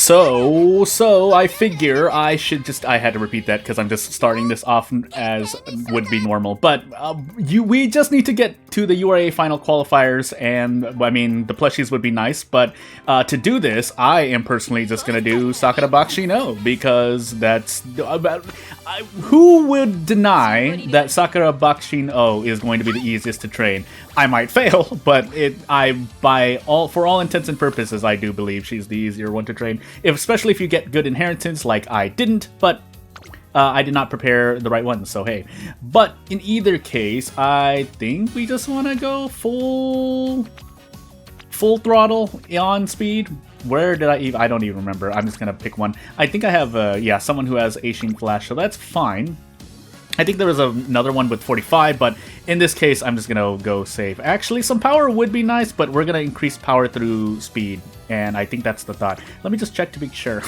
So I figure I had to repeat that because I'm just starting this off as would be normal. But we just need to get to the URA Final Qualifiers, and I mean, the plushies would be nice, but to do this, I am personally just going to do Sakura Bakushin O, because that's... who would deny that Sakura Bakushin O is going to be the easiest to train? I might fail, but for all intents and purposes, I do believe she's the easier one to train, especially if you get good inheritance like I didn't, but I did not prepare the right one, so hey. But in either case, I think we just want to go full throttle on speed. Where did I don't even remember. I'm just going to pick one. I think I have, someone who has Aishin Flash, so that's fine. I think there was another one with 45, but in this case, I'm just going to go safe. Actually, some power would be nice, but we're going to increase power through speed, and I think that's the thought. Let me just check to be sure,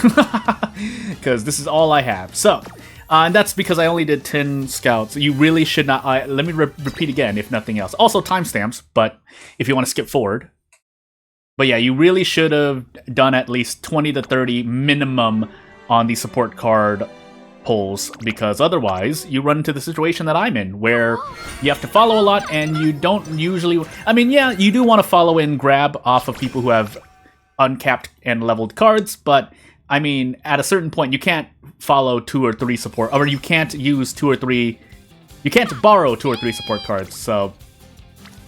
because this is all I have. So, and that's because I only did 10 scouts. You really should not... let me repeat again, if nothing else. Also, timestamps, but if you want to skip forward. But yeah, you really should have done at least 20 to 30 minimum on the support card polls, because otherwise you run into the situation that I'm in, where you have to follow a lot and you don't usually... I mean, yeah, you do want to follow and grab off of people who have uncapped and leveled cards, but I mean, at a certain point, you can't follow 2 or 3 support, or you can't use 2 or 3... You can't borrow 2 or 3 support cards, so...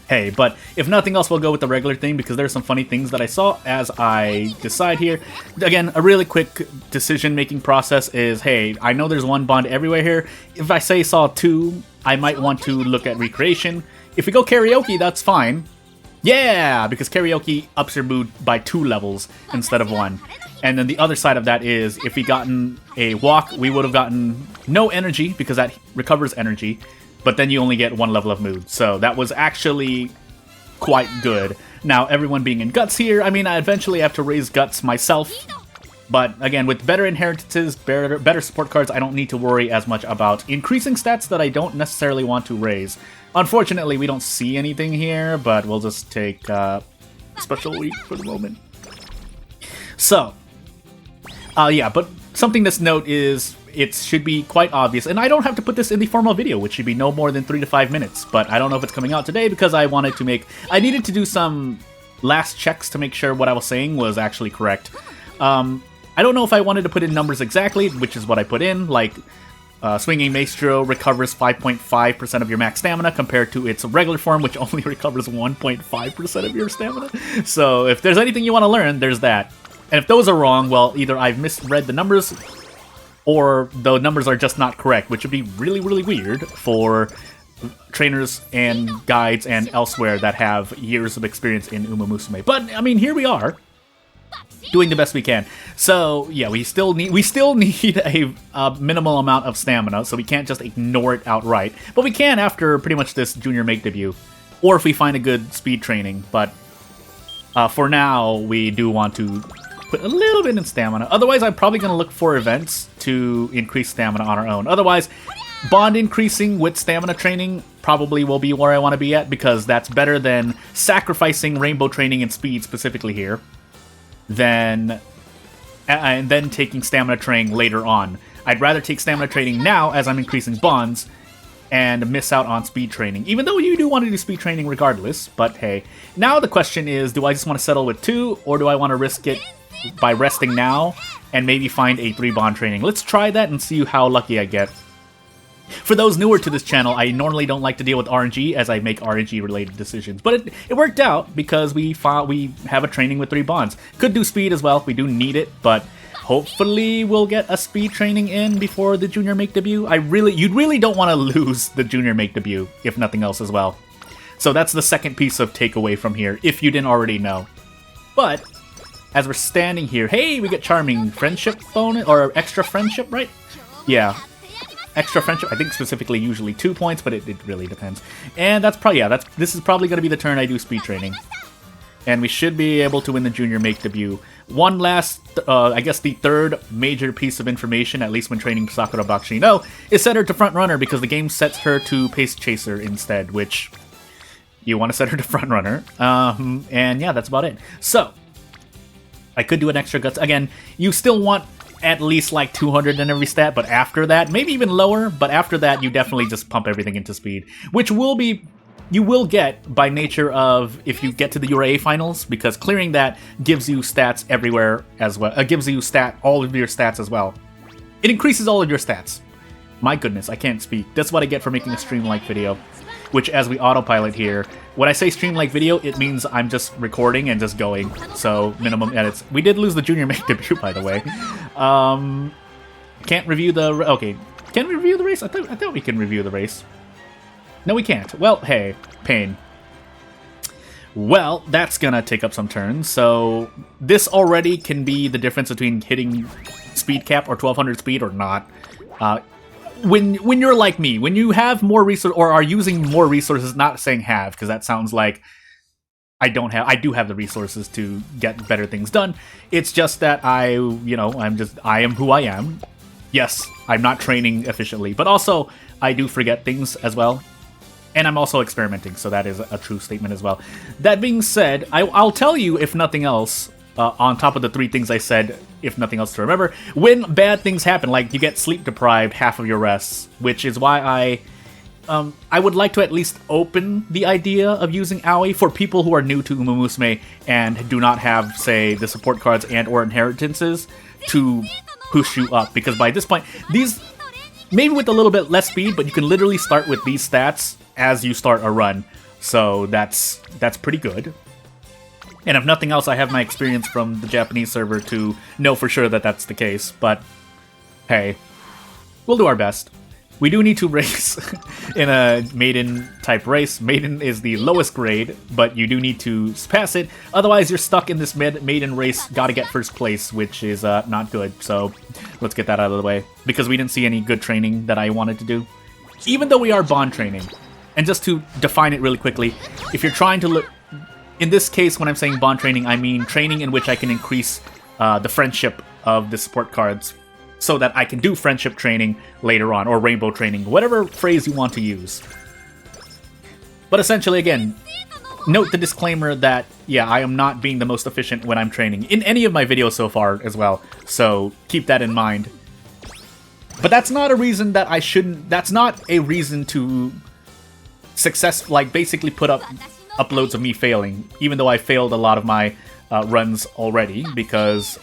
Hey, but if nothing else, we'll go with the regular thing, because there's some funny things that I saw as I decide here. Again, a really quick decision-making process is, hey, I know there's one bond everywhere here. If I say saw 2, I might want to look at recreation. If we go karaoke, that's fine. Yeah, because karaoke ups your mood by 2 levels instead of 1. And then the other side of that is, if we gotten a walk, we would have gotten no energy, because that recovers energy. But then you only get 1 level of mood. So that was actually quite good. Now, everyone being in Guts here, I mean, I eventually have to raise Guts myself. But again, with better inheritances, better support cards, I don't need to worry as much about increasing stats that I don't necessarily want to raise. Unfortunately, we don't see anything here, but we'll just take Special Week for the moment. So, yeah, but something to note is... It should be quite obvious, and I don't have to put this in the formal video, which should be no more than 3 to 5 minutes, but I don't know if it's coming out today because I needed to do some last checks to make sure what I was saying was actually correct. I don't know if I wanted to put in numbers exactly, which is what I put in, like Swinging Maestro recovers 5.5% of your max stamina compared to its regular form, which only recovers 1.5% of your stamina. So if there's anything you want to learn, there's that. And if those are wrong, well, either I've misread the numbers, or the numbers are just not correct, which would be really, really weird for trainers and guides and elsewhere that have years of experience in Musume. But, I mean, here we are, doing the best we can. So, yeah, we still need a minimal amount of stamina, so we can't just ignore it outright. But we can after pretty much this Junior Make debut, or if we find a good speed training. But for now, we do want to put a little bit in stamina. Otherwise, I'm probably going to look for events to increase stamina on our own. Otherwise, bond increasing with stamina training probably will be where I want to be at, because that's better than sacrificing rainbow training and speed specifically here, and then taking stamina training later on. I'd rather take stamina training now as I'm increasing bonds and miss out on speed training, even though you do want to do speed training regardless. But hey, now the question is, do I just want to settle with 2, or do I want to risk it by resting now and maybe find a 3 bond training? Let's try that and see how lucky I get. For those newer to this channel, I normally don't like to deal with RNG as I make RNG related decisions, but it worked out because we have a training with 3 bonds. Could do speed as well if we do need it, but hopefully we'll get a speed training in before the Junior Make debut. You really don't want to lose the Junior Make debut, if nothing else as well. So that's the second piece of takeaway from here, if you didn't already know. But as we're standing here, hey, we get Charming Friendship bonus, or Extra Friendship, right? Yeah, Extra Friendship, I think specifically usually 2 points, but it really depends. And that's probably, yeah, this is probably going to be the turn I do speed training. And we should be able to win the Junior Make debut. One last, I guess the third major piece of information, at least when training Sakura Bakushin O, is set her to front runner, because the game sets her to pace chaser instead, which you want to set her to front runner. And yeah, that's about it. So, I could do an extra guts. Again, you still want at least like 200 in every stat, but after that, maybe even lower, but after that, you definitely just pump everything into speed, which will be, you will get by nature of if you get to the URA Finals, because clearing that gives you stats everywhere as well. It gives you all of your stats as well. It increases all of your stats. My goodness, I can't speak. That's what I get for making a stream-like video, which as we autopilot here, when I say stream-like video, it means I'm just recording and just going, so minimum edits. We did lose the junior make debut, by the way. Can't review the... Okay, can we review the race? I thought we can review the race. No, we can't. Well, hey, pain. Well, that's gonna take up some turns, so this already can be the difference between hitting speed cap or 1200 speed or not. When you're like me, when you have more resources or are using more resources, not saying have, because that sounds like I do have the resources to get better things done. It's just that I am who I am. Yes, I'm not training efficiently, but also I do forget things as well. And I'm also experimenting, so that is a true statement as well. That being said, I'll tell you, if nothing else, on top of the 3 things I said, if nothing else to remember, when bad things happen, like you get sleep deprived half of your rests, which is why I would like to at least open the idea of using Aoi for people who are new to Musume and do not have, say, the support cards and or inheritances to push you up, because by this point, these, maybe with a little bit less speed, but you can literally start with these stats as you start a run, so that's pretty good. And if nothing else, I have my experience from the Japanese server to know for sure that that's the case, but hey, we'll do our best. We do need to race in a Maiden-type race. Maiden is the lowest grade, but you do need to pass it, otherwise you're stuck in this Maiden race, gotta get first place, which is not good, so let's get that out of the way, because we didn't see any good training that I wanted to do, even though we are bond training. And just to define it really quickly, if you're trying to look... In this case, when I'm saying bond training, I mean training in which I can increase the friendship of the support cards so that I can do friendship training later on, or rainbow training, whatever phrase you want to use. But essentially, again, note the disclaimer that, yeah, I am not being the most efficient when I'm training, in any of my videos so far as well, so keep that in mind. But that's not a reason that I shouldn't... That's not a reason to... basically put up uploads of me failing, even though I failed a lot of my runs already, because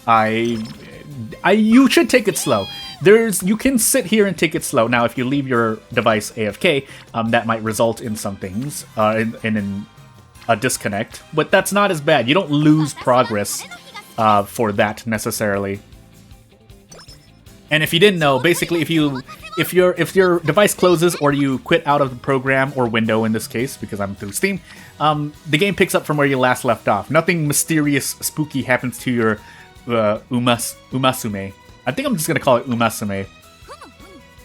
you should take it slow. You can sit here and take it slow. Now, if you leave your device AFK, that might result in some things, in a disconnect, but that's not as bad. You don't lose progress for that necessarily. And if you didn't know, basically, if your device closes or you quit out of the program or window in this case, because I'm through Steam, the game picks up from where you last left off. Nothing mysterious, spooky happens to your Umasume. I think I'm just gonna call it Umasume,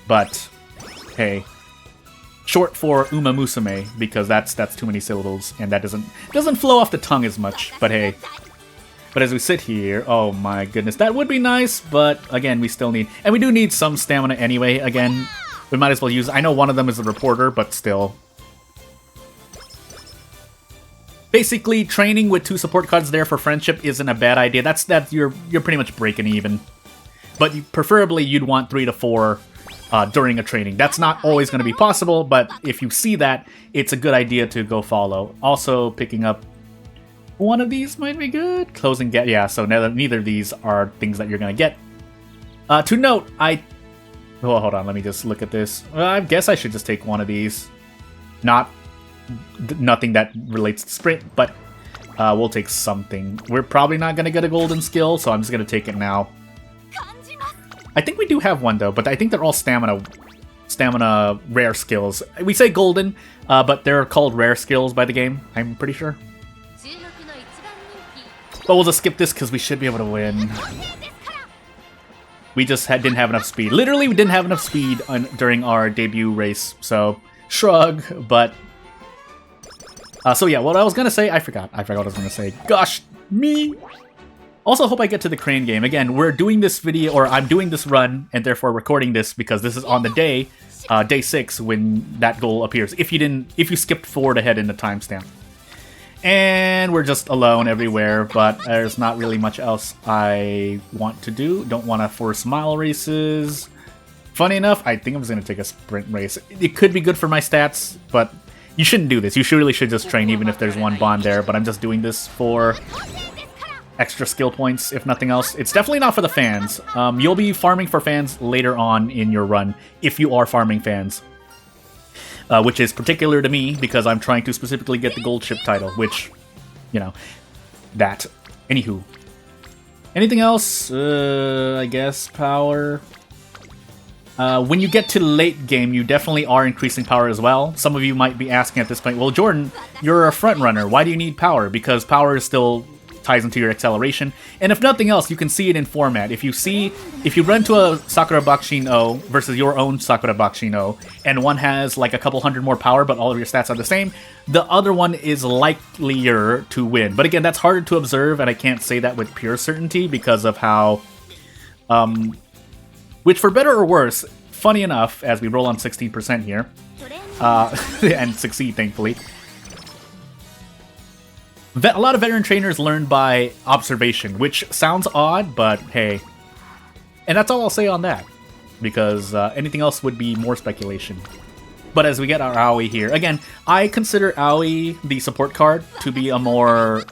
but hey, short for Uma Musume, because that's too many syllables and that doesn't flow off the tongue as much. But hey. But as we sit here, oh my goodness, that would be nice, but again, we still need... And we do need some stamina anyway, again. We might as well use... I know one of them is a reporter, but still. Basically, training with 2 support cards there for friendship isn't a bad idea. You're pretty much breaking even. But preferably, you'd want 3 to 4 during a training. That's not always going to be possible, but if you see that, it's a good idea to go follow. Also, picking up one of these might be good. Closing gap, yeah, so neither of these are things that you're going to get. To note, oh, hold on, let me just look at this. I guess I should just take one of these. Nothing that relates to sprint, but we'll take something. We're probably not going to get a golden skill, so I'm just going to take it now. I think we do have one, though, but I think they're all stamina rare skills. We say golden, but they're called rare skills by the game, I'm pretty sure. But we'll just skip this because we should be able to win. We just didn't have enough speed. Literally, we didn't have enough speed during our debut race, so shrug, but... so yeah, what I was gonna say, I forgot what I was gonna say. Gosh, me! Also, hope I get to the crane game. Again, we're doing this video, or I'm doing this run, and therefore recording this because this is on the day, day 6, when that goal appears. If you skipped forward ahead in the timestamp. And we're just alone everywhere, but there's not really much else I want to do. Don't want to force mile races. Funny enough, I think I'm just going to take a sprint race. It could be good for my stats, but you shouldn't do this. You really should just train even if there's one bond there, but I'm just doing this for extra skill points, if nothing else. It's definitely not for the fans. You'll be farming for fans later on in your run, if you are farming fans. Which is particular to me, because I'm trying to specifically get the gold ship title, which, you know, that. Anywho. Anything else? I guess power. When you get to late game, you definitely are increasing power as well. Some of you might be asking at this point, well, Jordan, you're a front runner. Why do you need power? Because power still ties into your acceleration. And if nothing else, you can see it in format. If you run to a Sakura Bakushin O versus your own Sakura Bakushin O, and one has like a couple hundred more power, but all of your stats are the same, the other one is likelier to win. But again, that's harder to observe, and I can't say that with pure certainty because of how... which, for better or worse, funny enough, as we roll on 16% here, and succeed, thankfully, a lot of veteran trainers learn by observation, which sounds odd, but hey. And that's all I'll say on that, because anything else would be more speculation. But as we get our Aoi here, again, I consider Aoi, the support card, to be a more...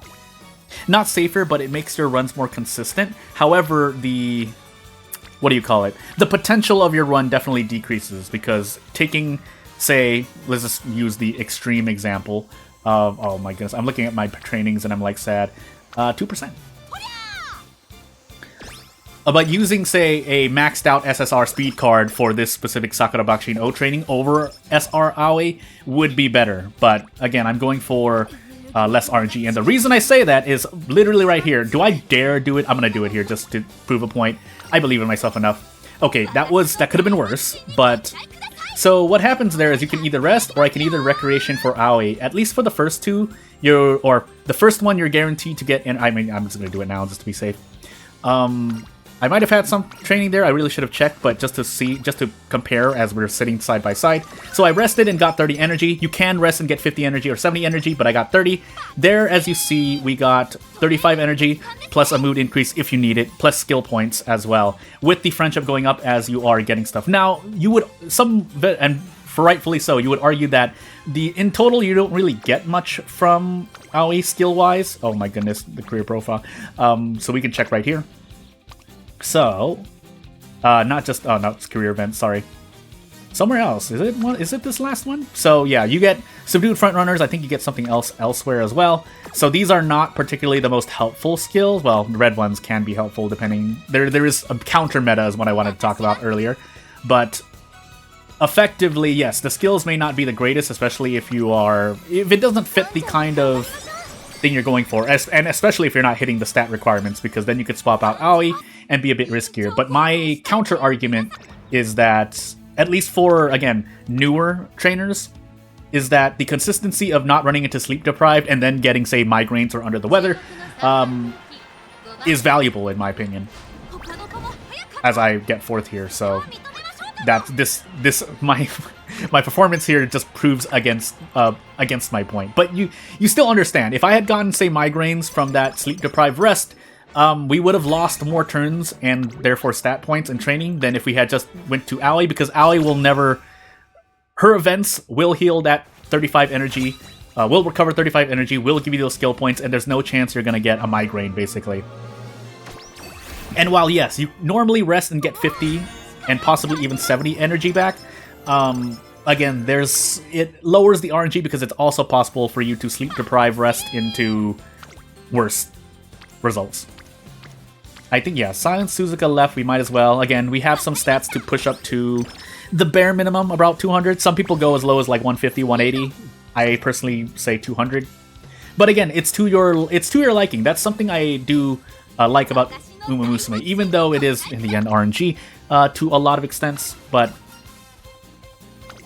not safer, but it makes your runs more consistent. However, the... what do you call it? The potential of your run definitely decreases, because taking, say, let's just use the extreme example of, oh my goodness, I'm looking at my trainings and I'm like sad, 2%. But using, say, a maxed out SSR speed card for this specific Sakura Bakushin O training over SR Aoi would be better. But again, I'm going for less RNG. And the reason I say that is literally right here. Do I dare do it? I'm going to do it here just to prove a point. I believe in myself enough. Okay, that could have been worse, but... So what happens there is you can either rest, or I can either recreation for Aoi. At least for the first two, or the first one you're guaranteed to get, and I mean, I'm just going to do it now just to be safe. I might have had some training there, I really should have checked, but just to compare as we're sitting side by side. So I rested and got 30 energy. You can rest and get 50 energy or 70 energy, but I got 30. There, as you see, we got 35 energy, plus a mood increase if you need it, plus skill points as well, with the friendship going up as you are getting stuff. Now, you would, and rightfully so, you would argue that in total you don't really get much from Aoi skill-wise. Oh my goodness, the career profile. So we can check right here. So, not just, oh no, it's career event, sorry. Somewhere else, is it this last one? So yeah, you get subdued front runners, I think you get something else elsewhere as well. So these are not particularly the most helpful skills. Well, the red ones can be helpful depending, there is a counter meta is what I wanted to talk about earlier. But effectively, yes, the skills may not be the greatest, especially if it doesn't fit the kind of thing you're going for, and especially if you're not hitting the stat requirements, because then you could swap out Aoi and be a bit riskier. But my counter argument is that, at least for, again, newer trainers, is that the consistency of not running into sleep deprived and then getting, say, migraines or under the weather is valuable, in my opinion, as I get forth here. So that's my performance here just proves against my point. But you still understand, if I had gotten, say, migraines from that sleep deprived rest, we would have lost more turns and therefore stat points and training than if we had just went to Aoi, because Aoi will never... Her events will heal that 35 energy, will recover 35 energy, will give you those skill points, and there's no chance you're going to get a migraine, basically. And while, yes, you normally rest and get 50 and possibly even 70 energy back, again, it lowers the RNG because it's also possible for you to sleep deprive rest into worse results. I think, yeah, Silent Suzuka left, we might as well. Again, we have some stats to push up to the bare minimum, about 200. Some people go as low as like 150, 180. I personally say 200. But again, it's to your liking. That's something I do like about Musume, even though it is, in the end, RNG to a lot of extents. But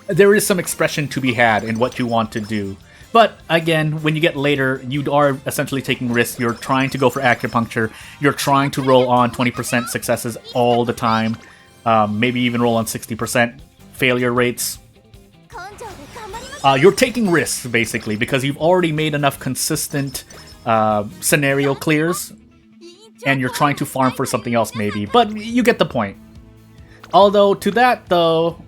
there is some expression to be had in what you want to do. But again, when you get later, you are essentially taking risks. You're trying to go for acupuncture. You're trying to roll on 20% successes all the time. Maybe even roll on 60% failure rates. You're taking risks, basically, because you've already made enough consistent scenario clears, and you're trying to farm for something else, maybe. But you get the point. Although, to that, though...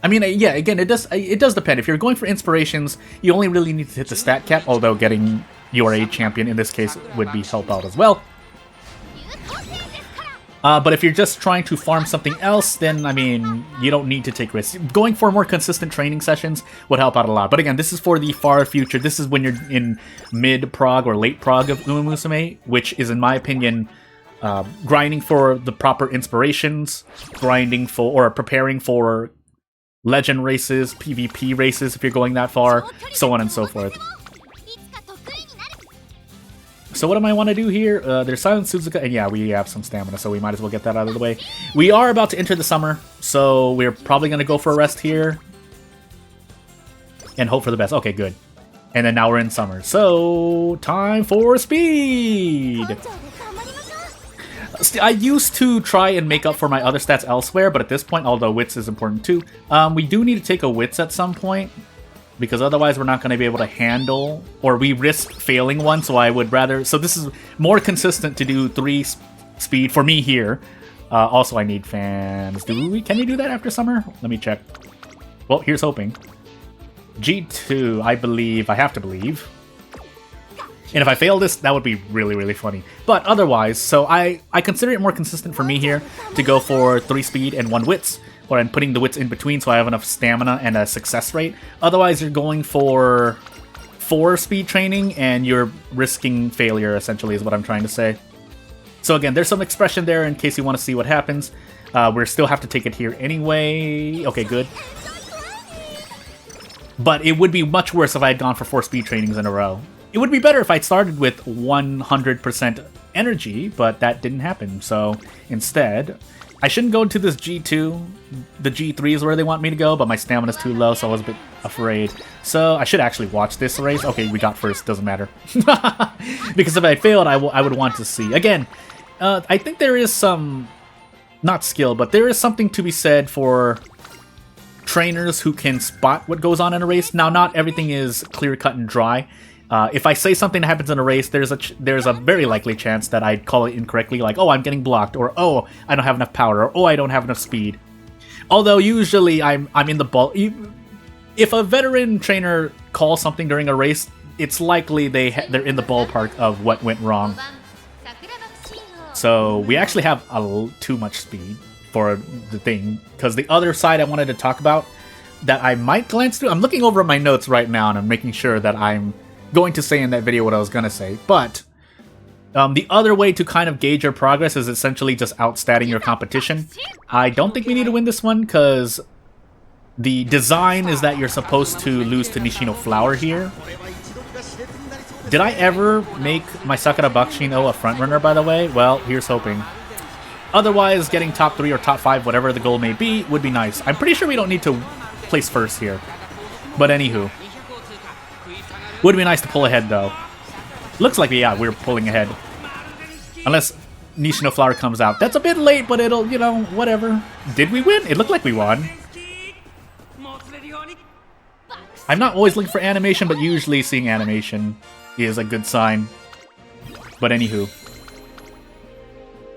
I mean, yeah, again, it does depend. If you're going for inspirations, you only really need to hit the stat cap, although getting URA champion, in this case, would be help out as well. But if you're just trying to farm something else, then, I mean, you don't need to take risks. Going for more consistent training sessions would help out a lot. But again, this is for the far future. This is when you're in mid-prog or late prog of Uma Musume, which is, in my opinion, grinding for the proper inspirations, grinding for, or preparing for legend races, PvP races if you're going that far, so on and so forth. So what do I want to do here? There's Silent Suzuka, and yeah, we have some stamina, so we might as well get that out of the way. We are about to enter the summer, so we're probably going to go for a rest here. And hope for the best. Okay, good. And then now we're in summer. So, time for speed! I used to try and make up for my other stats elsewhere, but at this point, although wits is important too, we do need to take a wits at some point, because otherwise we're not going to be able to handle, or we risk failing one, so I would rather... So this is more consistent to do 3 speed for me here. Also, I need fans. Can we do that after summer? Let me check. Well, here's hoping. G2, I believe. I have to believe. And if I fail this, that would be really, really funny. But otherwise, so I consider it more consistent for me here to go for 3 speed and 1 wits, or I'm putting the wits in between so I have enough stamina and a success rate. Otherwise, you're going for 4 speed training and you're risking failure, essentially, is what I'm trying to say. So again, there's some expression there in case you want to see what happens. We still have to take it here anyway. Okay, good. But it would be much worse if I had gone for 4 speed trainings in a row. It would be better if I'd started with 100% energy, but that didn't happen. So instead, I shouldn't go to this G2. The G3 is where they want me to go, but my stamina's too low, so I was a bit afraid. So I should actually watch this race. Okay, we got first, doesn't matter. Because if I failed, I would want to see. Again, I think there is some, not skill, but there is something to be said for trainers who can spot what goes on in a race. Now, not everything is clear-cut and dry. If I say something that happens in a race, there's a very likely chance that I'd call it incorrectly, like, oh, I'm getting blocked, or oh, I don't have enough power, or oh, I don't have enough speed. Although usually I'm in the ball. If a veteran trainer calls something during a race, it's likely they're in the ballpark of what went wrong. So we actually have too much speed for the thing, because the other side I wanted to talk about that I might glance through. I'm looking over at my notes right now and I'm making sure that I'm going to say in that video what I was going to say, but the other way to kind of gauge your progress is essentially just outstatting your competition. I don't think we need to win this one, because the design is that you're supposed to lose to Nishino Flower here. Did I ever make my Sakura Bakushin a frontrunner, by the way? Well, here's hoping. Otherwise, getting top 3 or top 5, whatever the goal may be, would be nice. I'm pretty sure we don't need to place first here. But anywho. Would be nice to pull ahead, though. Looks like, yeah, we're pulling ahead. Unless Nishino Flower comes out. That's a bit late, but it'll, you know, whatever. Did we win? It looked like we won. I'm not always looking for animation, but usually seeing animation is a good sign. But anywho.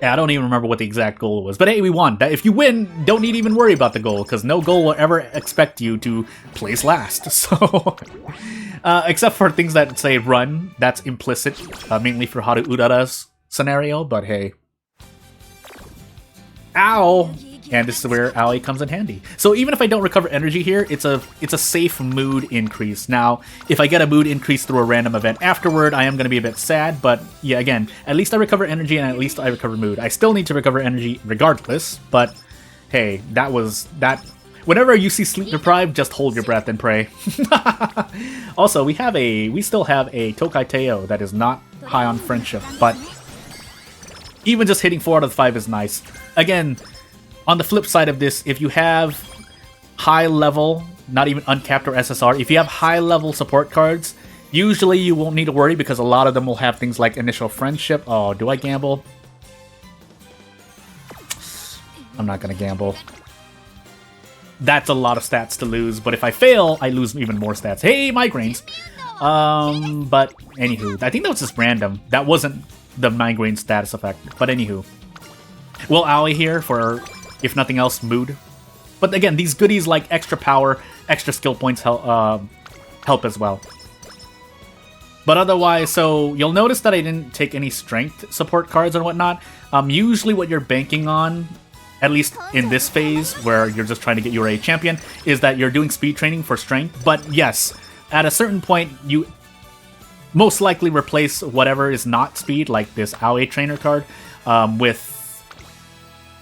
Yeah, I don't even remember what the exact goal was. But hey, we won. If you win, don't need to even worry about the goal, because no goal will ever expect you to place last. So, except for things that say run, that's implicit, mainly for Haru Urara's scenario, but hey. Ow! And this is where Aoi comes in handy. So even if I don't recover energy here, it's a safe mood increase. Now, if I get a mood increase through a random event afterward, I am going to be a bit sad, but yeah, again, at least I recover energy and at least I recover mood. I still need to recover energy regardless, but hey, that. Whenever you see sleep deprived, just hold your breath and pray. Also, we still have a Tokai Teo that is not high on friendship, but even just hitting 4 out of 5 is nice. Again, on the flip side of this, if you have high level, not even uncapped or SSR, if you have high level support cards, usually you won't need to worry because a lot of them will have things like initial friendship. Oh, do I gamble? I'm not gonna gamble. that's a lot of stats to lose. But if I fail, I lose even more stats. Hey, migraines! But anywho, I think that was just random. That wasn't the migraine status effect. But anywho. We'll Aoi here for, if nothing else, mood. But again, these goodies like extra power, extra skill points help as well. But otherwise, so you'll notice that I didn't take any strength support cards and whatnot. Usually what you're banking on, at least in this phase, where you're just trying to get URA champion, is that you're doing speed training for strength. But yes, at a certain point, you most likely replace whatever is not speed, like this Aoi trainer card, with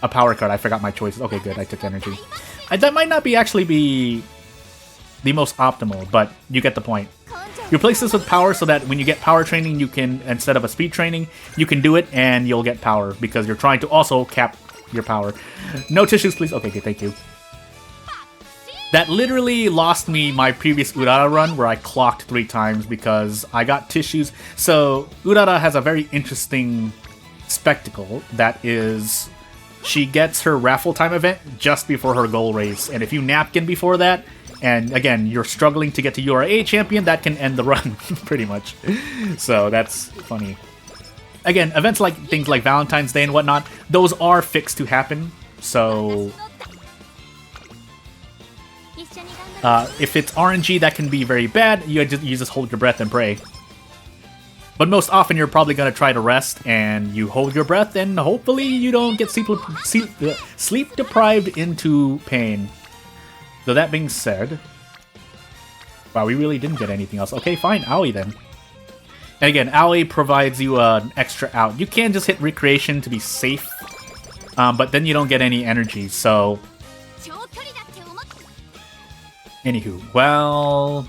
a power card. I forgot my choices. Okay, good. I took energy. That might not actually be the most optimal, but you get the point. You replace this with power so that when you get power training, you can, instead of a speed training, you can do it and you'll get power because you're trying to also cap your power. No tissues, please. Okay, good. Thank you. That literally lost me my previous Urara run where I clocked 3 times because I got tissues. So Urara has a very interesting spectacle that is... She gets her raffle time event just before her goal race, and if you napkin before that, and again, you're struggling to get to URA champion, that can end the run, pretty much. So that's funny. Again, events like things like Valentine's Day and whatnot, those are fixed to happen, so... if it's RNG, that can be very bad. You just hold your breath and pray. But most often, you're probably going to try to rest, and you hold your breath, and hopefully you don't get sleep deprived into pain. So that being said... Wow, we really didn't get anything else. Okay, fine, Aoi then. And again, Aoi provides you an extra out. You can just hit Recreation to be safe, but then you don't get any energy, so... Anywho, well...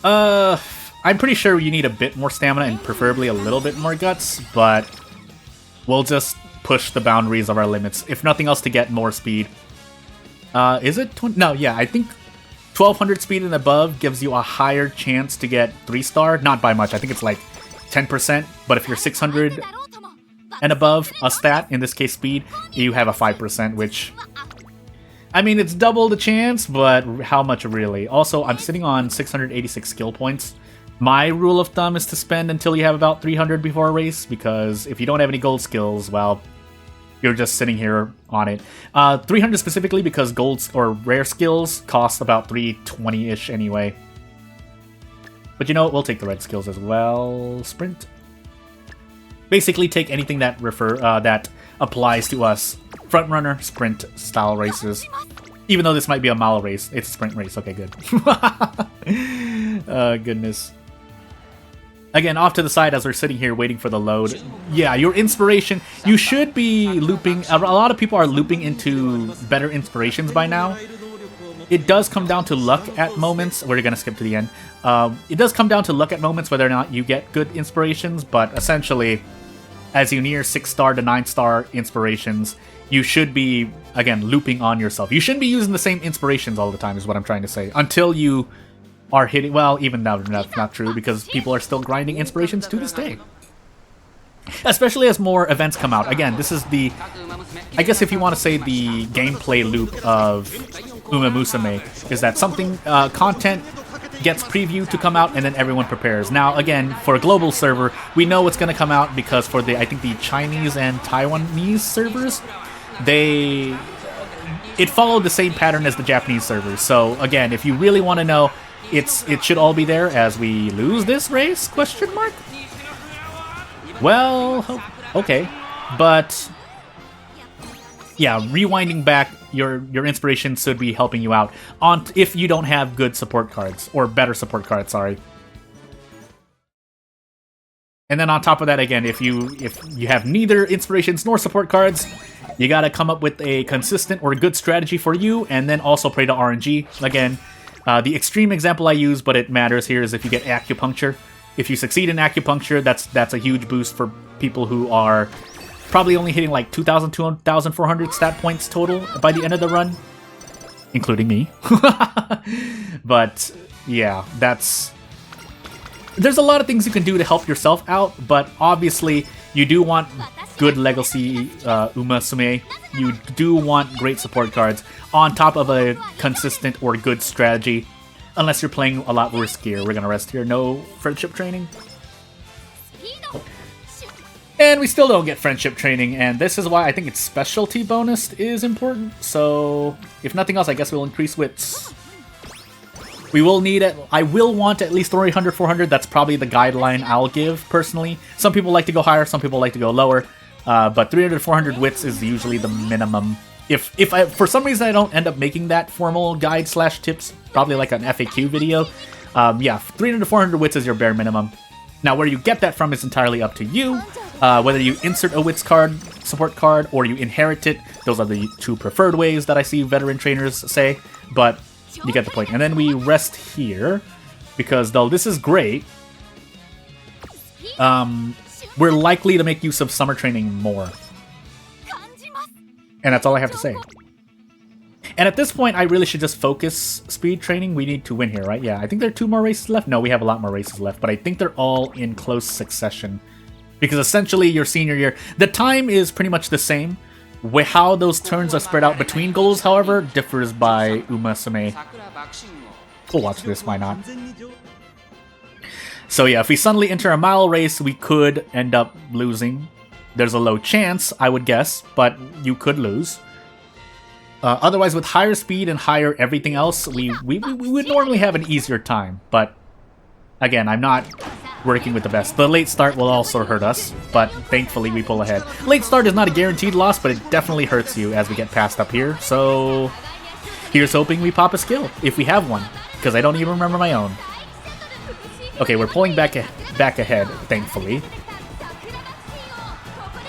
I'm pretty sure you need a bit more stamina and preferably a little bit more guts, but we'll just push the boundaries of our limits, if nothing else to get more speed. Is it 20? No, yeah, I think 1200 speed and above gives you a higher chance to get 3-star. Not by much, I think it's like 10%, but if you're 600 and above a stat, in this case speed, you have a 5%, which... I mean, it's double the chance, but how much really? Also, I'm sitting on 686 skill points. My rule of thumb is to spend until you have about 300 before a race, because if you don't have any gold skills, well, you're just sitting here on it. 300 specifically because gold or rare skills cost about 320-ish anyway. But you know what? We'll take the red skills as well. Sprint. Basically, take anything that that applies to us. Front runner, sprint style races. Even though this might be a mile race, it's a sprint race. Okay, good. Goodness. Again, off to the side as we're sitting here waiting for the load. Yeah, your inspiration, you should be looping. A lot of people are looping into better inspirations by now. It does come down to luck at moments. We're going to skip to the end. It does come down to luck at moments whether or not you get good inspirations, but essentially, as you near 6-star to 9-star inspirations, you should be, again, looping on yourself. You shouldn't be using the same inspirations all the time, is what I'm trying to say. Until you are hitting... Well, even now, that's not true, because people are still grinding inspirations to this day. Especially as more events come out. Again, this is the... I guess if you want to say the gameplay loop of Musume, is that something... content gets previewed to come out, and then everyone prepares. Now, again, for a global server, we know what's going to come out, because for the, I think, the Chinese and Taiwanese servers, it followed the same pattern as the Japanese servers. So again, if you really want to know, it should all be there as we lose this race? Question mark? Well, okay, but yeah, rewinding back, your inspiration should be helping you out on if you don't have good support cards or better support cards. Sorry. And then on top of that, again, if you have neither inspirations nor support cards, you gotta come up with a consistent or good strategy for you, and then also pray to RNG. Again, the extreme example I use, but it matters here, is if you get acupuncture. If you succeed in acupuncture, that's a huge boost for people who are probably only hitting like 2,000, 2,400 stat points total by the end of the run, including me. But yeah, there's a lot of things you can do to help yourself out, but obviously you do want good legacy Musume, you do want great support cards on top of a consistent or good strategy. Unless you're playing a lot riskier. We're gonna rest here. No friendship training. And we still don't get friendship training, and this is why I think its specialty bonus is important. So, if nothing else, I guess we'll increase wits. We will need it. I will want at least 300, 400. That's probably the guideline I'll give, personally. Some people like to go higher, some people like to go lower. But 300, 400 wits is usually the minimum. If I, for some reason I don't end up making that formal guide / tips, probably like an FAQ video, yeah, 300 to 400 wits is your bare minimum. Now, where you get that from is entirely up to you. Whether you insert a wits card, support card, or you inherit it, those are the two preferred ways that I see veteran trainers say, but you get the point. And then we rest here, because though this is great, we're likely to make use of summer training more. And that's all I have to say. And at this point, I really should just focus speed training. We need to win here, right? Yeah, I think there are 2 more races left. No, we have a lot more races left, but I think they're all in close succession. Because essentially, your senior year, the time is pretty much the same. How those turns are spread out between goals, however, differs by Musume. We'll watch this, why not? So yeah, if we suddenly enter a mile race, we could end up losing. There's a low chance, I would guess, but you could lose. Otherwise, with higher speed and higher everything else, we would normally have an easier time. But again, I'm not working with the best. The late start will also hurt us, but thankfully we pull ahead. Late start is not a guaranteed loss, but it definitely hurts you as we get past up here. So here's hoping we pop a skill, if we have one, because I don't even remember my own. Okay, we're pulling back ahead, thankfully.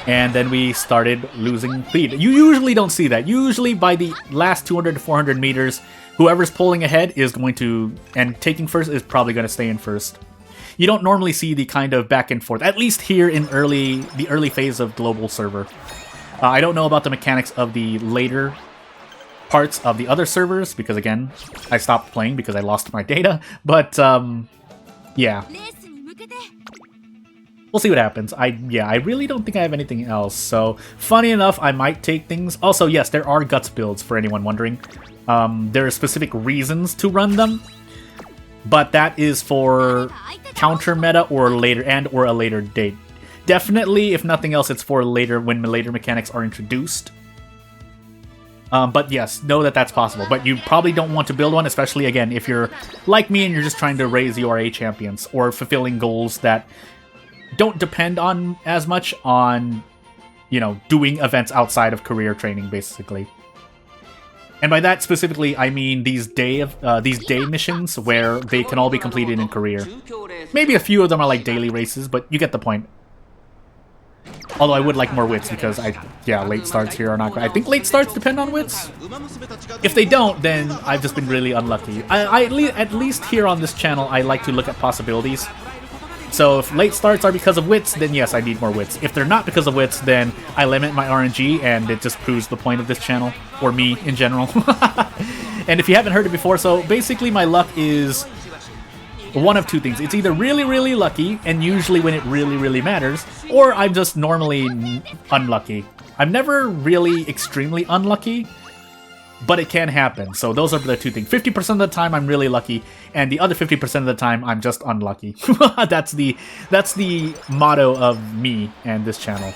And then we started losing speed. You usually don't see that. Usually by the last 200 to 400 meters, whoever's pulling ahead is going to, and taking first is probably going to stay in first. You don't normally see the kind of back and forth, at least here in the early phase of global server. I don't know about the mechanics of the later parts of the other servers, because again, I stopped playing because I lost my data, but yeah. We'll see what happens. I really don't think I have anything else. So, funny enough, I might take things. Also, yes, there are guts builds, for anyone wondering. There are specific reasons to run them, but that is for counter meta or later or a later date. Definitely, if nothing else, it's for later when later mechanics are introduced. But yes, know that that's possible. But you probably don't want to build one, especially again if you're like me and you're just trying to raise URA champions or fulfilling goals that don't depend on as much on, you know, doing events outside of career training, basically. And by that specifically, I mean these day missions where they can all be completed in career. Maybe a few of them are like daily races, but you get the point. Although I would like more wits because late starts here are not great. I think late starts depend on wits. If they don't, then I've just been really unlucky. At least here on this channel, I like to look at possibilities. So if late starts are because of wits, then yes, I need more wits. If they're not because of wits, then I limit my RNG, and it just proves the point of this channel, or me in general. And if you haven't heard it before, so basically my luck is one of two things. It's either really, really lucky, and usually when it really, really matters, or I'm just normally unlucky. I'm never really extremely unlucky, but it can happen. So those are the two things. 50% of the time I'm really lucky, and the other 50% of the time I'm just unlucky. That's the motto of me and this channel.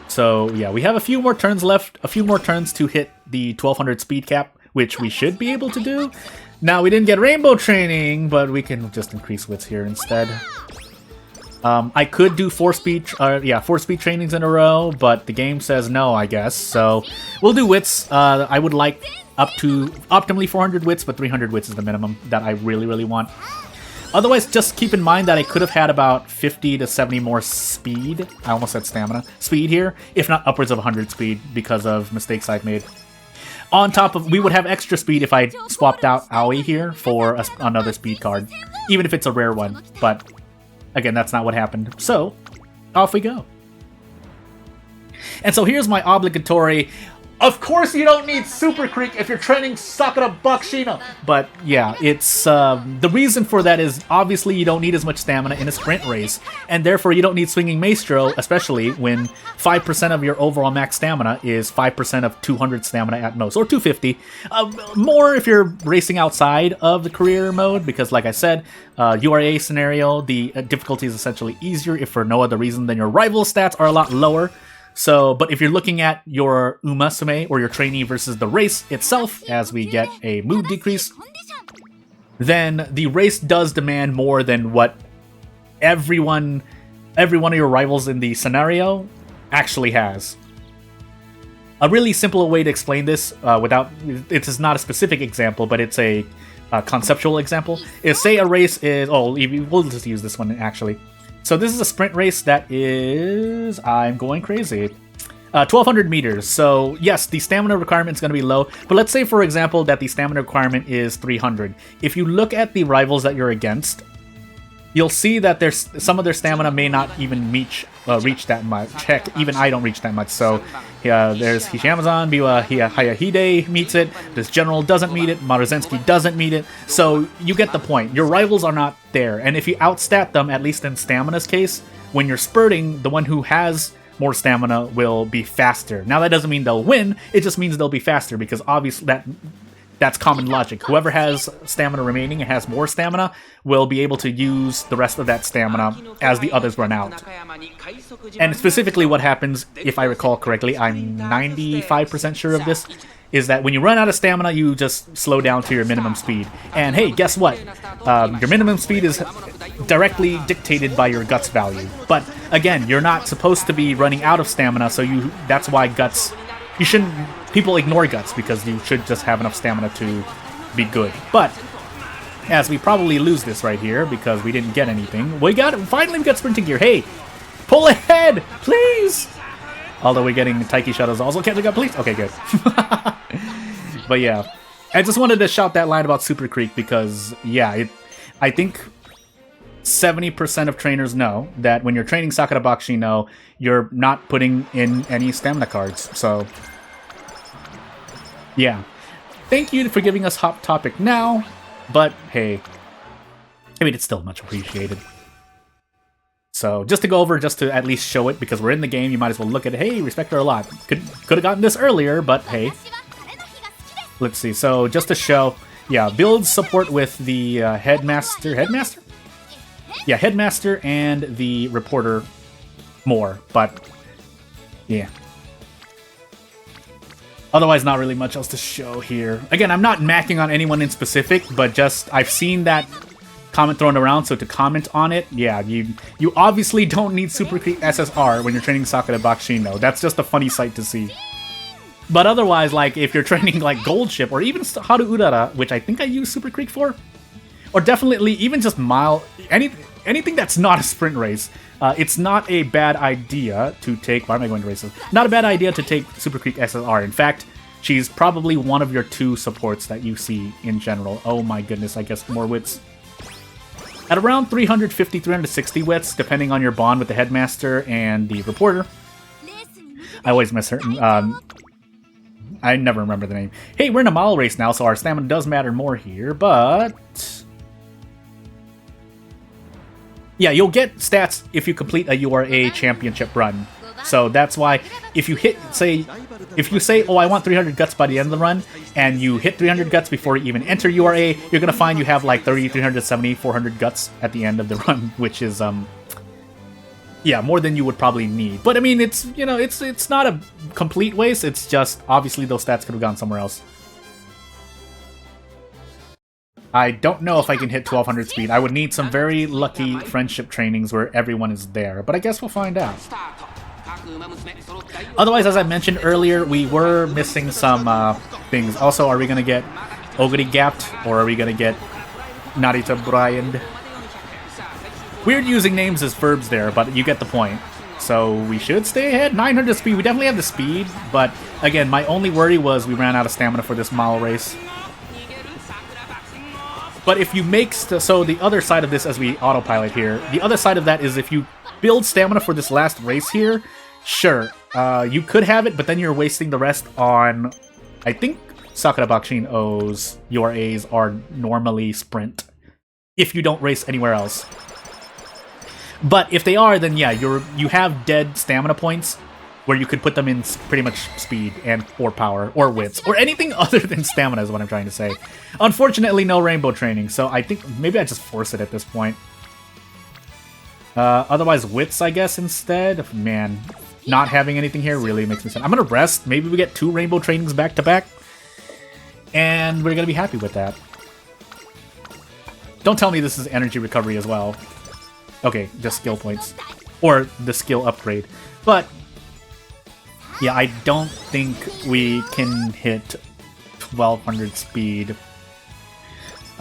So yeah, we have a few more turns left, a few more turns to hit the 1200 speed cap, which we should be able to do. Now, we didn't get rainbow training, but we can just increase wits here instead. I could do 4 speed trainings in a row, but the game says no, I guess. So we'll do wits. I would like up to optimally 400 wits, but 300 wits is the minimum that I really, really want. Otherwise, just keep in mind that I could have had about 50 to 70 more speed. I almost said stamina. Speed here, if not upwards of 100 speed because of mistakes I've made. On top of, we would have extra speed if I swapped out Aoi here for another speed card, even if it's a rare one, but again, that's not what happened. So, off we go. And so here's my obligatory Of course you don't need Super Creek if you're training Sakura Bakushin. But yeah, it's the reason for that is obviously you don't need as much stamina in a sprint race, and therefore you don't need Swinging Maestro, especially when 5% of your overall max stamina is 5% of 200 stamina at most, or 250. More if you're racing outside of the career mode, because like I said, URA scenario, the difficulty is essentially easier if for no other reason than your rival stats are a lot lower. So, but if you're looking at your Musume or your trainee versus the race itself, as we get a mood decrease, then the race does demand more than what every one of your rivals in the scenario actually has. A really simple way to explain this, it is not a specific example, but it's a conceptual example, is say a race is, we'll just use this one actually. So this is a sprint race that is, I'm going crazy, 1,200 meters. So yes, the stamina requirement is going to be low, but let's say, for example, that the stamina requirement is 300. If you look at the rivals that you're against, you'll see that there's some of their stamina may not even reach that much. Heck, even I don't reach that much. So there's Hishiamazan, Biwa Hayahide meets it. This General doesn't meet it. Maruzensky doesn't meet it. So you get the point. Your rivals are not there. And if you outstat them, at least in stamina's case, when you're spurting, the one who has more stamina will be faster. Now that doesn't mean they'll win. It just means they'll be faster, because obviously that's common logic. Whoever has stamina remaining and has more stamina will be able to use the rest of that stamina as the others run out. And specifically what happens, if I recall correctly, I'm 95% sure of this, is that when you run out of stamina, you just slow down to your minimum speed. And hey, guess what? Your minimum speed is directly dictated by your guts value. But again, you're not supposed to be running out of stamina, so that's why guts... You shouldn't... People ignore guts because you should just have enough stamina to be good. But as we probably lose this right here because we didn't get anything, finally we got sprinting gear. Hey, pull ahead, please! Although we're getting Taiki shuttles also. Can't we go, please? Okay, good. But yeah, I just wanted to shout that line about Super Creek because, yeah, I think 70% of trainers know that when you're training Sakura Bakushin, you're not putting in any stamina cards. So, yeah. Thank you for giving us Hot Topic now, but hey, I mean, it's still much appreciated. So, just to go over, just to at least show it, because we're in the game, you might as well look at it. Hey, respect her a lot. Could have gotten this earlier, but hey. Let's see. So, just to show, yeah, build support with the Headmaster? Yeah, Headmaster and the Reporter more, but yeah. Otherwise, not really much else to show here. Again, I'm not macking on anyone in specific, but just, I've seen that comment thrown around, so to comment on it, yeah, you obviously don't need Super Creek SSR when you're training Sakura Bakushin. That's just a funny sight to see. But otherwise, like, if you're training, like, Gold Ship, or even Haru Urara, which I think I use Super Creek for, or definitely even just anything that's not a sprint race, it's not a bad idea to take... Why am I going to races? Not a bad idea to take Super Creek SSR. In fact, she's probably one of your two supports that you see in general. Oh my goodness, I guess more wits. At around 350, 360 wits, depending on your bond with the Headmaster and the Reporter. I always miss her. I never remember the name. Hey, we're in a mile race now, so our stamina does matter more here, but... Yeah, you'll get stats if you complete a URA championship run. So that's why if you say, oh, I want 300 guts by the end of the run, and you hit 300 guts before you even enter URA, you're going to find you have like 30, 370, 400 guts at the end of the run, which is, yeah, more than you would probably need. But I mean, it's, you know, it's not a complete waste, it's just, obviously those stats could have gone somewhere else. I don't know if I can hit 1200 speed. I would need some very lucky friendship trainings where everyone is there, but I guess we'll find out. Otherwise, as I mentioned earlier, we were missing some things. Also, are we going to get Oguri gapped, or are we going to get Narita Brian? Weird using names as verbs there, but you get the point. So we should stay ahead. 900 speed. We definitely have the speed, but again, my only worry was we ran out of stamina for this mile race. But if you make... So the other side of this, as we autopilot here, the other side of that is if you build stamina for this last race here, sure, You could have it, but then you're wasting the rest on... I think Sakura Bakushin O's URAs are normally sprint, if you don't race anywhere else. But if they are, then yeah, you have dead stamina points where you could put them in pretty much speed and or power or wits or anything other than stamina is what I'm trying to say. Unfortunately, no rainbow training, so I think maybe I just force it at this point. Otherwise, wits, I guess, instead. Man, not having anything here really makes me sad. I'm gonna rest. Maybe we get 2 rainbow trainings back to back, and we're gonna be happy with that. Don't tell me this is energy recovery as well. Okay, just skill points. Or the skill upgrade. But, yeah, I don't think we can hit 1200 speed.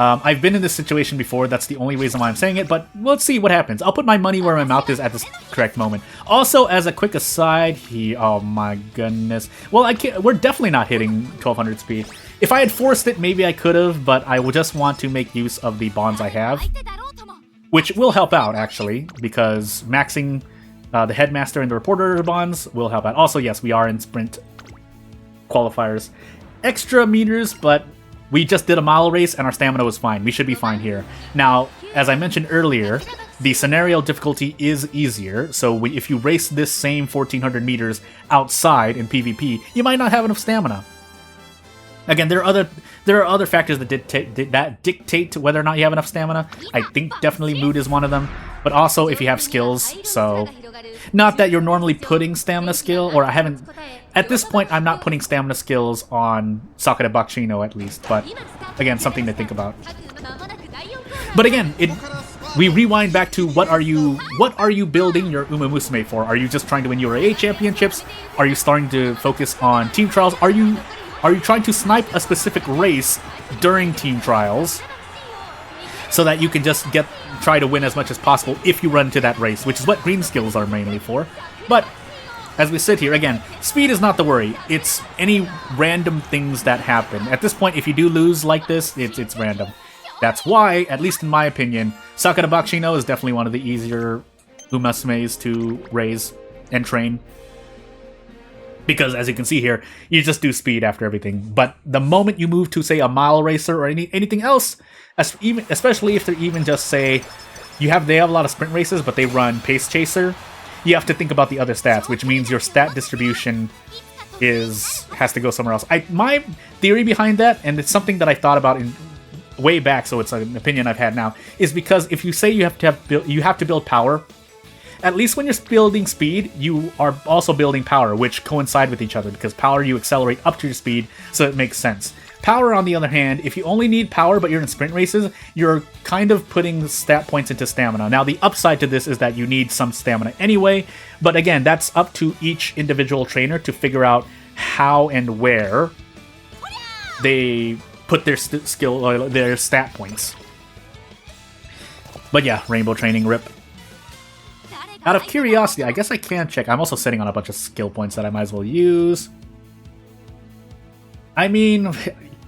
I've been in this situation before, that's the only reason why I'm saying it, but let's see what happens. I'll put my money where my mouth is at this correct moment. Also, as a quick aside, oh my goodness. Well, we're definitely not hitting 1200 speed. If I had forced it, maybe I could have, but I will just want to make use of the bonds I have. Which will help out, actually, because maxing the Headmaster and the Reporter bonds will help out. Also, yes, we are in sprint qualifiers. Extra meters, but we just did a mile race and our stamina was fine. We should be fine here. Now, as I mentioned earlier, the scenario difficulty is easier, so if you race this same 1400 meters outside in PvP, you might not have enough stamina. Again, there are other factors that dictate whether or not you have enough stamina. I think definitely mood is one of them, but also if you have skills. So, not that you're normally putting stamina skill, or I haven't. At this point, I'm not putting stamina skills on Sakura Bakushin at least, but again, something to think about. But again, we rewind back to what are you building your Uma Musume for? Are you just trying to win URA championships? Are you starting to focus on team trials? Are you trying to snipe a specific race during team trials so that you can just try to win as much as possible if you run into that race, which is what green skills are mainly for. But as we sit here, again, speed is not the worry. It's any random things that happen. At this point, if you do lose like this, it's random. That's why, at least in my opinion, Sakura Bakushin is definitely one of the easier Umasumes to raise and train. Because, as you can see here, you just do speed after everything. But the moment you move to, say, a mile racer or anything else, especially if they're even just, say, they have a lot of sprint races, but they run Pace Chaser, you have to think about the other stats, which means your stat distribution has to go somewhere else. My theory behind that, and it's something that I thought about way back, so it's an opinion I've had now, is because if you say you have to build power, at least when you're building speed, you are also building power, which coincide with each other, because power you accelerate up to your speed, so it makes sense. Power, on the other hand, if you only need power but you're in sprint races, you're kind of putting stat points into stamina. Now, the upside to this is that you need some stamina anyway, but again, that's up to each individual trainer to figure out how and where they put their their stat points. But yeah, rainbow training, rip. Out of curiosity, I guess I can check. I'm also sitting on a bunch of skill points that I might as well use. I mean,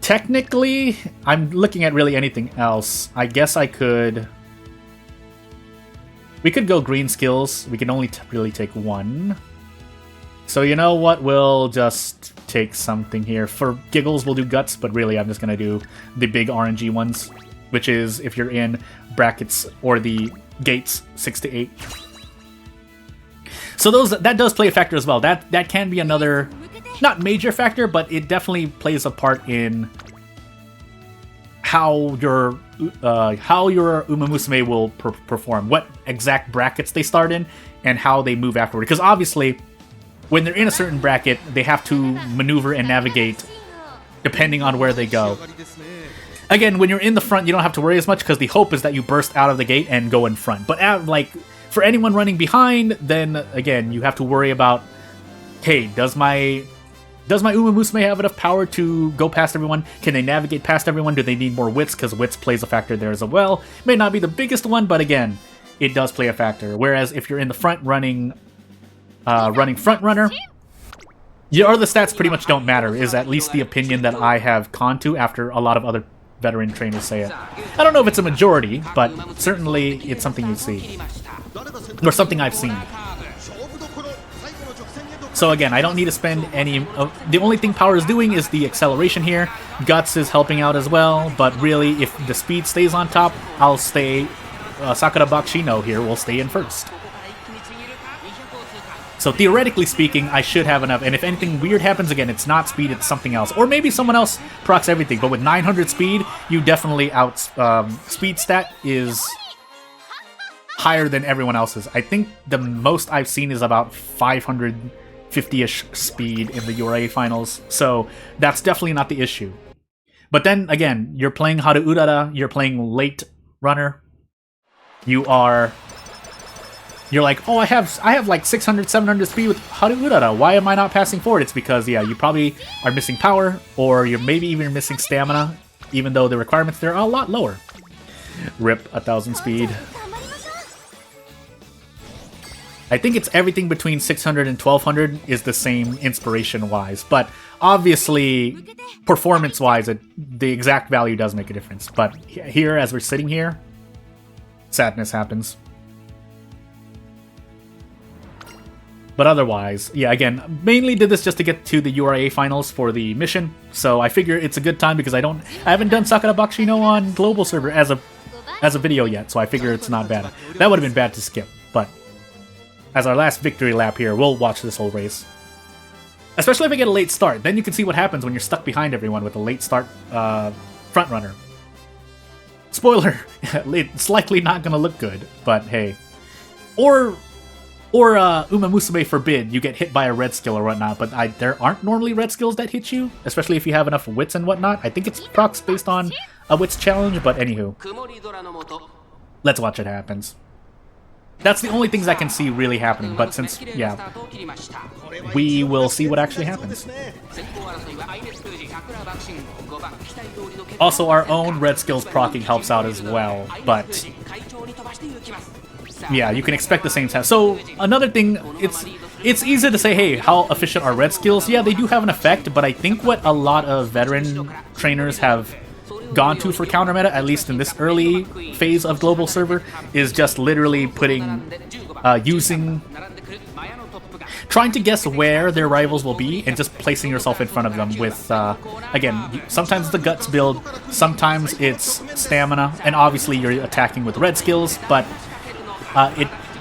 technically, I'm looking at really anything else. I guess I could... We could go green skills. We can only really take one. So you know what? We'll just take something here. For giggles, we'll do guts, but really I'm just going to do the big RNG ones, which is if you're in brackets or the gates 6 to 8. So that does play a factor as well. That can be another, not major factor, but it definitely plays a part in how your Uma Musume will perform, what exact brackets they start in, and how they move afterward. Because obviously, when they're in a certain bracket, they have to maneuver and navigate depending on where they go. Again, when you're in the front, you don't have to worry as much because the hope is that you burst out of the gate and go in front. But for anyone running behind, then again, you have to worry about, hey, does my Uma Musume have enough power to go past everyone? Can they navigate past everyone? Do they need more wits? Because wits plays a factor there as well. May not be the biggest one, but again, it does play a factor. Whereas if you're in the front running front runner, your other stats pretty much don't matter, is at least the opinion that I have come to after a lot of other veteran trainers say it. I don't know if it's a majority, but certainly it's something you see. Or something I've seen. So again, I don't need to spend any... the only thing power is doing is the acceleration here. Guts is helping out as well, but really, if the speed stays on top, I'll stay... Sakura Bakushino here will stay in first. So theoretically speaking, I should have enough, and if anything weird happens, again, it's not speed, it's something else. Or maybe someone else procs everything, but with 900 speed, you definitely out... speed stat is higher than everyone else's. I think the most I've seen is about 550-ish speed in the URA finals, so that's definitely not the issue. But then, again, you're playing Haru Urara, you're playing late runner, you're like, oh, I have like 600, 700 speed with Haru Urara. Why am I not passing forward? It's because, yeah, you probably are missing power, or you're maybe even missing stamina, even though the requirements there are a lot lower. Rip 1000 speed. I think it's everything between 600 and 1200 is the same inspiration-wise, but obviously, performance-wise, the exact value does make a difference. But here, as we're sitting here, sadness happens. But otherwise, yeah, again, mainly did this just to get to the URA finals for the mission. So I figure it's a good time because I haven't done Sakura Bakushino on global server as a video yet. So I figure it's not bad. That would have been bad to skip, but as our last victory lap here, we'll watch this whole race. Especially if I get a late start, then you can see what happens when you're stuck behind everyone with a late start front runner. Spoiler, it's likely not gonna look good, but hey, or Musume forbid you get hit by a red skill or whatnot, but there aren't normally red skills that hit you, especially if you have enough wits and whatnot. I think it's procs based on a wits challenge, but anywho. Let's watch it happens. That's the only things I can see really happening, but since, yeah, we will see what actually happens. Also, our own red skills proccing helps out as well, but yeah, you can expect the same stuff. So another thing, it's easy to say, hey, how efficient are red skills? Yeah, they do have an effect, but I think what a lot of veteran trainers have gone to for counter meta, at least in this early phase of global server, is just literally trying to guess where their rivals will be and just placing yourself in front of them with, again, sometimes it's the guts build, sometimes it's stamina, and obviously you're attacking with red skills, but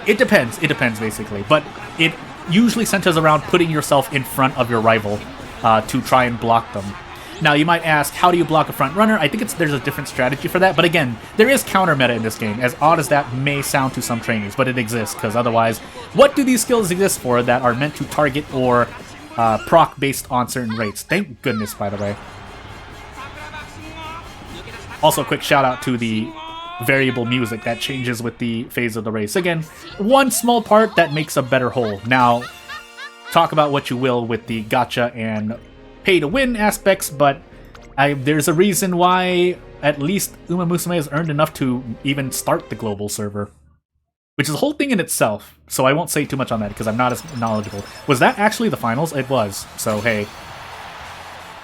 it depends. It depends, basically. But it usually centers around putting yourself in front of your rival to try and block them. Now, you might ask, how do you block a front runner? I think there's a different strategy for that. But again, there is counter meta in this game, as odd as that may sound to some trainers. But it exists, because otherwise, what do these skills exist for that are meant to target or proc based on certain rates? Thank goodness, by the way. Also, quick shout out to the variable music that changes with the phase of the race. Again, one small part that makes a better whole. Now, talk about what you will with the gacha and pay-to-win aspects, but there's a reason why at least Musume has earned enough to even start the global server, which is a whole thing in itself, so I won't say too much on that because I'm not as knowledgeable. Was that actually the finals? It was, so hey.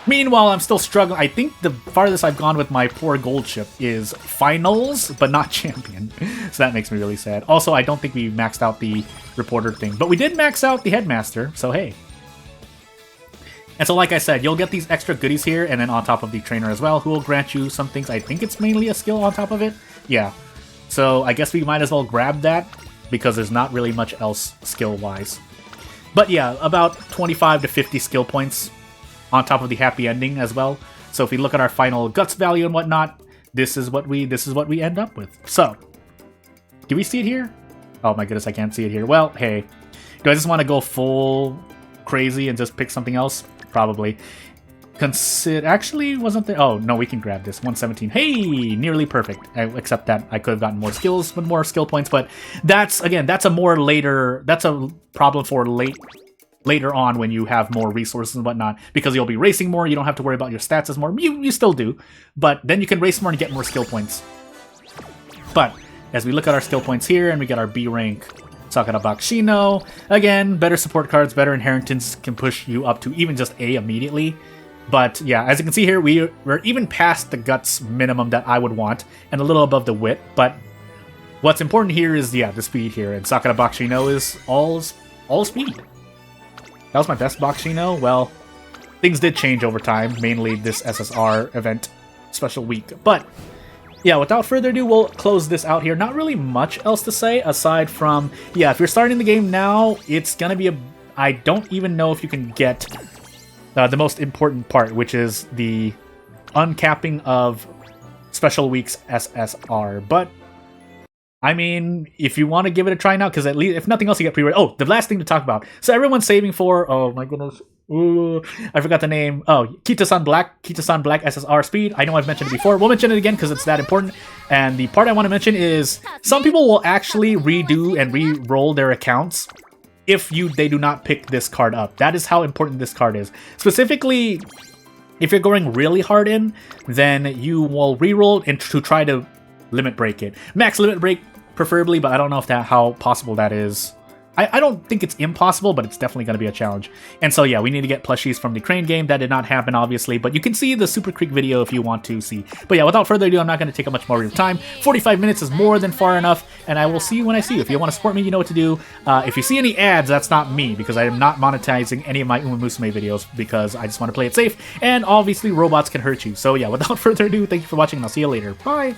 Meanwhile, I'm still struggling. I think the farthest I've gone with my poor gold ship is finals, but not champion. So that makes me really sad. Also, I don't think we maxed out the reporter thing, but we did max out the headmaster, so hey. And so like I said, you'll get these extra goodies here, and then on top of the trainer as well, who will grant you some things. I think it's mainly a skill on top of it. Yeah. So I guess we might as well grab that, because there's not really much else skill-wise. But yeah, about 25 to 50 skill points on top of the happy ending as well. So if we look at our final guts value and whatnot, this is what we end up with. So, do we see it here? Oh my goodness, I can't see it here. Well, hey, do I just want to go full crazy and just pick something else? Probably. Actually, wasn't there? Oh no, we can grab this 117. Hey, nearly perfect. Except that I could have gotten more skills with more skill points, but that's a more later. That's a problem for later on when you have more resources and whatnot, because you'll be racing more, you don't have to worry about your stats as more. You still do, but then you can race more and get more skill points. But as we look at our skill points here, and we get our B rank Sakura Bakushino, again, better support cards, better inheritance can push you up to even just A immediately. But yeah, as you can see here, we're even past the guts minimum that I would want, and a little above the wit, but what's important here is, yeah, the speed here, and Sakura Bakushino is all speed. That was my best Bakushino? Well, things did change over time, mainly this SSR event special week. But yeah, without further ado, we'll close this out here. Not really much else to say aside from, yeah, if you're starting the game now, it's gonna be I don't even know if you can get the most important part, which is the uncapping of special weeks SSR. But I mean, if you want to give it a try now, because at least, if nothing else, you get pre-ready. Oh, the last thing to talk about. So everyone's saving for, oh my goodness, I forgot the name. Oh, Kita-san Black SSR speed. I know I've mentioned it before. We'll mention it again because it's that important. And the part I want to mention is some people will actually redo and re-roll their accounts if they do not pick this card up. That is how important this card is. Specifically, if you're going really hard in, then you will re-roll and to try to limit break it. Max limit break preferably, but I don't know if how possible that is. I don't think it's impossible, but it's definitely going to be a challenge. And so yeah, we need to get plushies from the Crane game. That did not happen, obviously, but you can see the Super Creek video if you want to see. But yeah, without further ado, I'm not going to take up much more of your time. 45 minutes is more than far enough, and I will see you when I see you. If you want to support me, you know what to do. If you see any ads, that's not me, because I am not monetizing any of my Musume videos, because I just want to play it safe, and obviously robots can hurt you. So yeah, without further ado, thank you for watching, and I'll see you later. Bye!